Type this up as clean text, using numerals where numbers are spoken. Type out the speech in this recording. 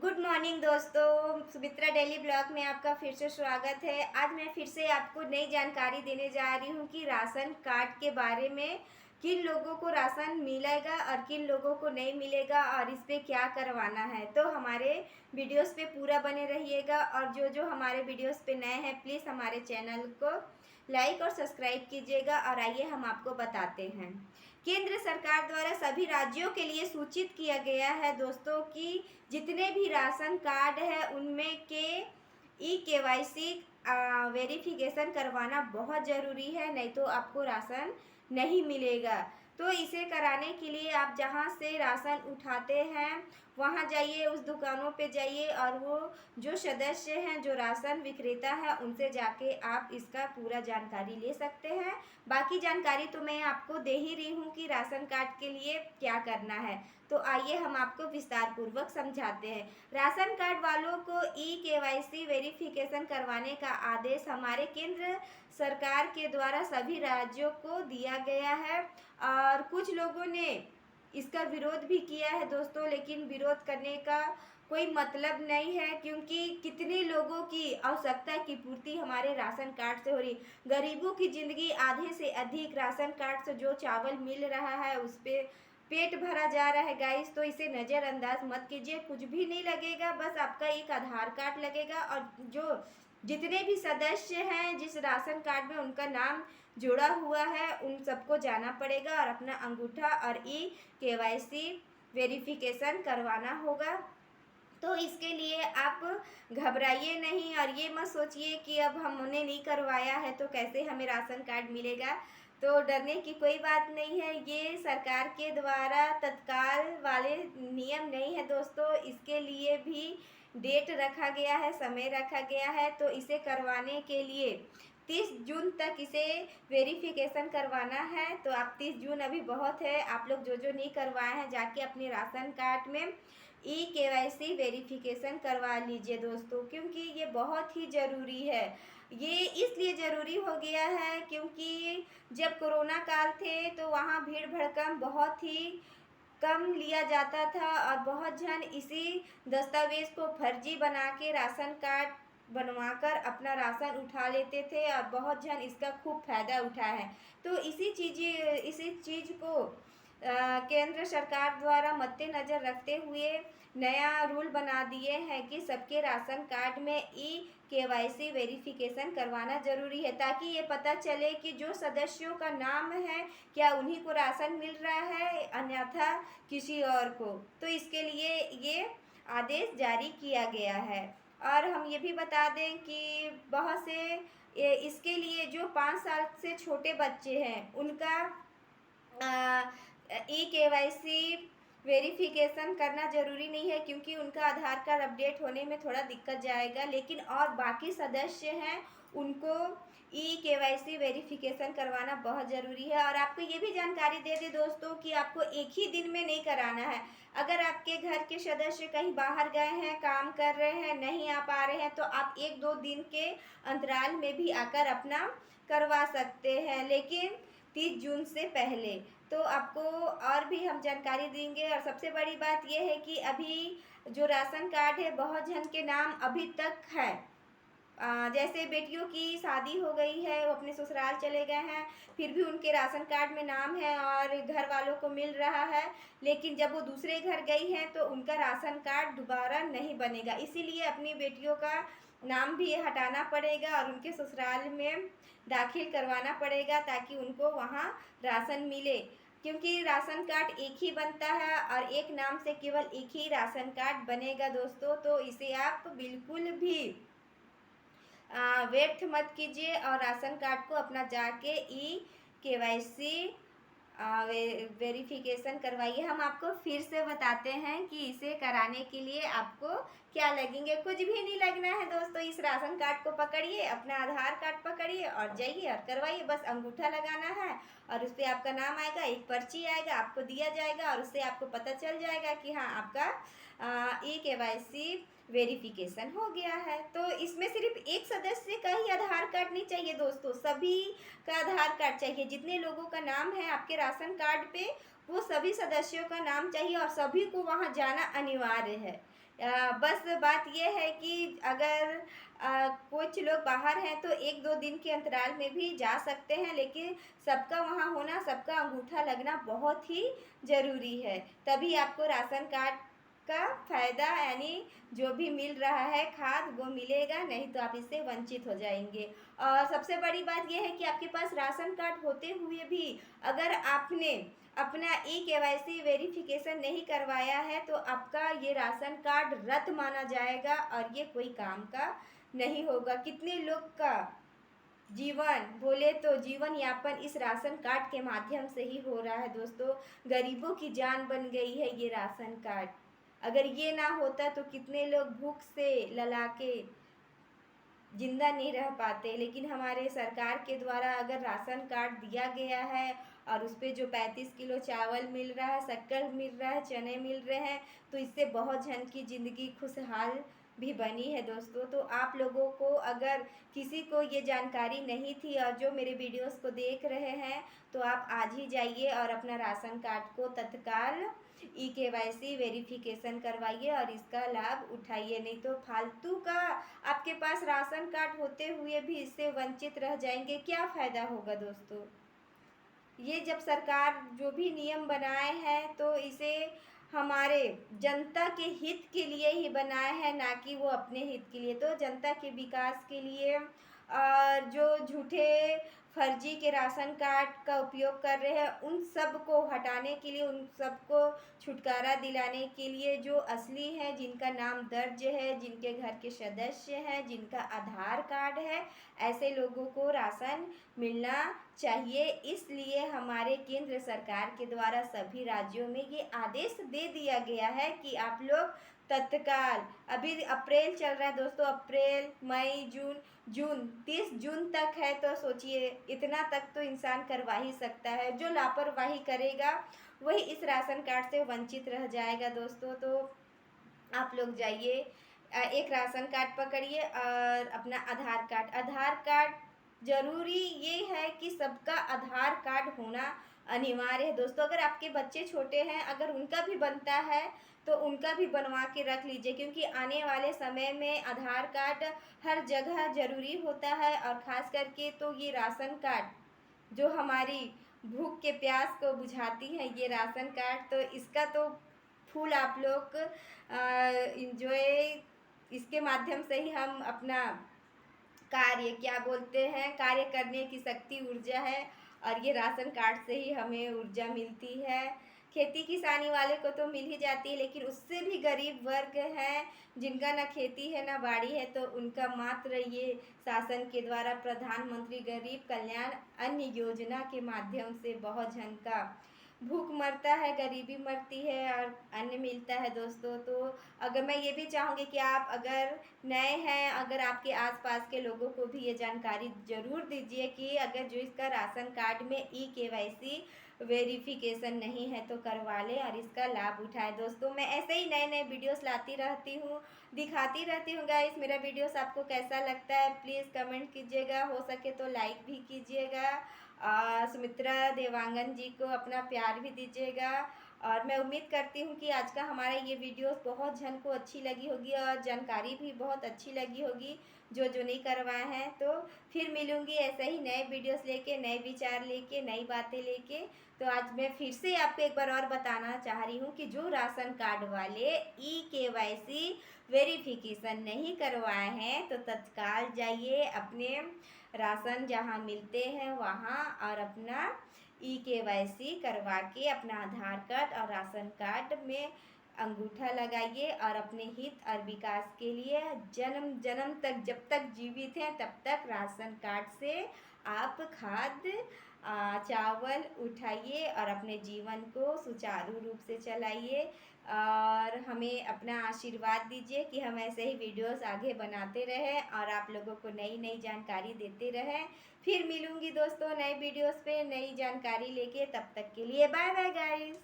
Good morning दोस्तों, Sumitra daily blog में आपका फिर से स्वागत है। आज मैं फिर से आपको नई जानकारी देने जा रही हूँ कि राशन कार्ड के बारे में, किन लोगों को राशन मिलेगा और किन लोगों को नहीं मिलेगा और इस पे क्या करवाना है। तो हमारे वीडियोस पे पूरा बने रहिएगा और जो जो हमारे वीडियोस पे नए हैं प्लीज़ हमारे चैनल को लाइक और सब्सक्राइब कीजिएगा। और आइए हम आपको बताते हैं। केंद्र सरकार द्वारा सभी राज्यों के लिए सूचित किया गया है दोस्तों कि जितने भी राशन कार्ड है उनमें के KYC वेरिफिकेशन करवाना बहुत ज़रूरी है, नहीं तो आपको राशन नहीं मिलेगा। तो इसे कराने के लिए आप जहाँ से राशन उठाते हैं वहाँ जाइए, उस दुकानों पे जाइए और वो जो सदस्य हैं, जो राशन विक्रेता है, उनसे जाके आप इसका पूरा जानकारी ले सकते हैं। बाकी जानकारी तो मैं आपको दे ही रही हूँ कि राशन कार्ड के लिए क्या करना है। तो आइए हम आपको विस्तार पूर्वक समझाते हैं। राशन कार्ड वालों को KYC वेरिफिकेशन करवाने का आदेश हमारे केंद्र सरकार के द्वारा सभी राज्यों को दिया गया है और कुछ लोगों ने इसका विरोध भी किया है दोस्तों, लेकिन विरोध करने का कोई मतलब नहीं है क्योंकि कितने लोगों की आवश्यकता की पूर्ति हमारे राशन कार्ड से हो रही। गरीबों की ज़िंदगी आधे से अधिक राशन कार्ड से जो चावल मिल रहा है उस पर पेट भरा जा रहा है गाइस। तो इसे नज़रअंदाज मत कीजिए, कुछ भी नहीं लगेगा, बस आपका एक आधार कार्ड लगेगा और जो जितने भी सदस्य हैं जिस राशन कार्ड में उनका नाम जुड़ा हुआ है उन सबको जाना पड़ेगा और अपना अंगूठा और KYC वेरिफिकेशन करवाना होगा। तो इसके लिए आप घबराइए नहीं और ये मत सोचिए कि अब हमने नहीं करवाया है तो कैसे हमें राशन कार्ड मिलेगा। तो डरने की कोई बात नहीं है, ये सरकार के द्वारा तत्काल वाले नियम नहीं है दोस्तों। इसके लिए भी डेट रखा गया है, समय रखा गया है। तो इसे करवाने के लिए 30 जून तक इसे वेरिफिकेशन करवाना है। तो आप 30 जून अभी बहुत है, आप लोग जो जो नहीं करवाए हैं जाके अपने राशन कार्ड में KYC वेरिफिकेशन करवा लीजिए दोस्तों, क्योंकि ये बहुत ही ज़रूरी है। ये इसलिए ज़रूरी हो गया है क्योंकि जब कोरोना काल थे तो वहाँ भीड़ भड़कम बहुत ही कम लिया जाता था और बहुत जन इसी दस्तावेज़ को फर्जी बना के राशन कार्ड बनवाकर अपना राशन उठा लेते थे और बहुत जन इसका खूब फ़ायदा उठाया है। तो इसी चीज़ को केंद्र सरकार द्वारा मद्देनज़र रखते हुए नया रूल बना दिए हैं कि सबके राशन कार्ड में KYC वेरिफिकेशन करवाना ज़रूरी है, ताकि ये पता चले कि जो सदस्यों का नाम है क्या उन्हीं को राशन मिल रहा है अन्यथा किसी और को। तो इसके लिए ये आदेश जारी किया गया है। और हम ये भी बता दें कि बहुत से इसके लिए जो 5 साल से छोटे बच्चे हैं उनका KYC वेरिफिकेशन करना ज़रूरी नहीं है क्योंकि उनका आधार कार्ड अपडेट होने में थोड़ा दिक्कत जाएगा, लेकिन और बाकी सदस्य हैं उनको KYC वेरिफिकेशन करवाना बहुत ज़रूरी है। और आपको ये भी जानकारी दे दें दोस्तों कि आपको एक ही दिन में नहीं कराना है। अगर आपके घर के सदस्य कहीं बाहर गए हैं, काम कर रहे हैं, नहीं आ पा रहे हैं, तो आप 1-2 दिन के अंतराल में भी आकर अपना करवा सकते हैं, लेकिन 30 जून से पहले। तो आपको और भी हम जानकारी देंगे। और सबसे बड़ी बात यह है कि अभी जो राशन कार्ड है बहुत जन के नाम अभी तक है। जैसे बेटियों की शादी हो गई है, वो अपने ससुराल चले गए हैं, फिर भी उनके राशन कार्ड में नाम है और घर वालों को मिल रहा है, लेकिन जब वो दूसरे घर गई हैं तो उनका राशन कार्ड दोबारा नहीं बनेगा। इसीलिए अपनी बेटियों का नाम भी हटाना पड़ेगा और उनके ससुराल में दाखिल करवाना पड़ेगा ताकि उनको वहाँ राशन मिले, क्योंकि राशन कार्ड एक ही बनता है और एक नाम से केवल एक ही राशन कार्ड बनेगा दोस्तों। तो इसे आप बिल्कुल भी व्यर्थ मत कीजिए और राशन कार्ड को अपना जाके KYC वेरिफिकेशन करवाइए। हम आपको फिर से बताते हैं कि इसे कराने के लिए आपको क्या लगेंगे। कुछ भी नहीं लगना है दोस्तों, इस राशन कार्ड को पकड़िए, अपना आधार कार्ड पकड़िए और जाइए और करवाइए। बस अंगूठा लगाना है और उस पर आपका नाम आएगा, एक पर्ची आएगा आपको दिया जाएगा और उससे आपको पता चल जाएगा कि हाँ आपका KYC वेरिफिकेशन हो गया है। तो इसमें सिर्फ एक सदस्य का ही आधार कार्ड नहीं चाहिए दोस्तों, सभी का आधार कार्ड चाहिए। जितने लोगों का नाम है आपके राशन कार्ड पे वो सभी सदस्यों का नाम चाहिए और सभी को वहाँ जाना अनिवार्य है। बस बात यह है कि अगर कुछ लोग बाहर हैं तो 1-2 दिन के अंतराल में भी जा सकते हैं, लेकिन सबका वहाँ होना, सबका अंगूठा लगना बहुत ही ज़रूरी है। तभी आपको राशन कार्ड का फ़ायदा यानी जो भी मिल रहा है खाद वो मिलेगा, नहीं तो आप इससे वंचित हो जाएँगे। और सबसे बड़ी बात ये है कि आपके पास राशन कार्ड होते हुए भी अगर आपने अपना ई-केवाईसी वेरिफिकेशन नहीं करवाया है तो आपका ये राशन कार्ड रद्द माना जाएगा और ये कोई काम का नहीं होगा। कितने लोग का जीवन बोले तो जीवन यापन इस राशन कार्ड के माध्यम से ही हो रहा है दोस्तों। गरीबों की जान बन गई है ये राशन कार्ड। अगर ये ना होता तो कितने लोग भूख से ललाके जिंदा नहीं रह पाते, लेकिन हमारे सरकार के द्वारा अगर राशन कार्ड दिया गया है और उस पे जो 35 किलो चावल मिल रहा है, शक्कर मिल रहा है, चने मिल रहे हैं, तो इससे बहुत जन की ज़िंदगी खुशहाल भी बनी है दोस्तों। तो आप लोगों को अगर किसी को ये जानकारी नहीं थी और जो मेरे वीडियोस को देख रहे हैं, तो आप आज ही जाइए और अपना राशन कार्ड को तत्काल ई-केवाईसी वेरिफिकेशन करवाइए और इसका लाभ उठाइए, नहीं तो फालतू का आपके पास राशन कार्ड होते हुए भी इससे वंचित रह जाएंगे। क्या फ़ायदा होगा दोस्तों? ये जब सरकार जो भी नियम बनाए हैं तो इसे हमारे जनता के हित के लिए ही बनाए हैं, ना कि वो अपने हित के लिए। तो जनता के विकास के लिए और जो झूठे फर्जी के राशन कार्ड का उपयोग कर रहे हैं उन सब को हटाने के लिए, उन सबको छुटकारा दिलाने के लिए, जो असली हैं, जिनका नाम दर्ज है, जिनके घर के सदस्य हैं, जिनका आधार कार्ड है, ऐसे लोगों को राशन मिलना चाहिए। इसलिए हमारे केंद्र सरकार के द्वारा सभी राज्यों में ये आदेश दे दिया गया है कि आप लोग तत्काल, अभी अप्रैल चल रहा है दोस्तों, अप्रैल मई जून, जून 30 जून तक है, तो सोचिए इतना तक तो इंसान करवा ही सकता है। जो लापरवाही करेगा वही इस राशन कार्ड से वंचित रह जाएगा दोस्तों। तो आप लोग जाइए, एक राशन कार्ड पकड़िए और अपना आधार कार्ड ज़रूरी ये है कि सबका आधार कार्ड होना अनिवार्य है दोस्तों। अगर आपके बच्चे छोटे हैं, अगर उनका भी बनता है तो उनका भी बनवा के रख लीजिए, क्योंकि आने वाले समय में आधार कार्ड हर जगह ज़रूरी होता है। और ख़ास करके तो ये राशन कार्ड जो हमारी भूख के प्यास को बुझाती है, ये राशन कार्ड, तो इसका तो फुल आप लोग इंजॉय, इसके माध्यम से ही हम अपना कार्य क्या बोलते हैं, कार्य करने की शक्ति ऊर्जा है और ये राशन कार्ड से ही हमें ऊर्जा मिलती है। खेती किसानी वाले को तो मिल ही जाती है, लेकिन उससे भी गरीब वर्ग है जिनका ना खेती है ना बाड़ी है, तो उनका मात्र ये शासन के द्वारा प्रधानमंत्री गरीब कल्याण अन्न योजना के माध्यम से बहुत जन का भूख मरता है, गरीबी मरती है और अन्न मिलता है दोस्तों। तो अगर मैं ये भी चाहूँगी कि आप अगर नए हैं, अगर आपके आसपास के लोगों को भी ये जानकारी ज़रूर दीजिए कि अगर जो इसका राशन कार्ड में ई-केवाईसी वेरिफिकेशन नहीं है तो करवा लें और इसका लाभ उठाएं दोस्तों। मैं ऐसे ही नए नए वीडियोस लाती रहती हूँ, दिखाती रहती हूँ गाइस। मेरा वीडियोस आपको कैसा लगता है प्लीज़ कमेंट कीजिएगा, हो सके तो लाइक भी कीजिएगा। सुमित्रा देवांगन जी को अपना प्यार भी दीजिएगा। और मैं उम्मीद करती हूँ कि आज का हमारा ये वीडियोस बहुत जन को अच्छी लगी होगी और जानकारी भी बहुत अच्छी लगी होगी जो जो नहीं करवाए हैं। तो फिर मिलूँगी ऐसे ही नए वीडियोस लेके, नए विचार लेके, नई बातें लेके। तो आज मैं फिर से आपको एक बार और बताना चाह रही हूँ कि जो राशन कार्ड वाले ई-केवाईसी वेरिफिकेशन नहीं करवाए हैं तो तत्काल जाइए अपने राशन जहाँ मिलते हैं वहाँ और अपना ई-केवाईसी करवा के अपना आधार कार्ड और राशन कार्ड में अंगूठा लगाइए और अपने हित और विकास के लिए जन्म जन्म तक, जब तक जीवित हैं तब तक राशन कार्ड से आप खाद्य चावल उठाइए और अपने जीवन को सुचारू रूप से चलाइए। और हमें अपना आशीर्वाद दीजिए कि हम ऐसे ही वीडियोस आगे बनाते रहें और आप लोगों को नई नई जानकारी देते रहें। फिर मिलूँगी दोस्तों नए वीडियोस पे नई जानकारी लेके, तब तक के लिए बाय बाय गाइस।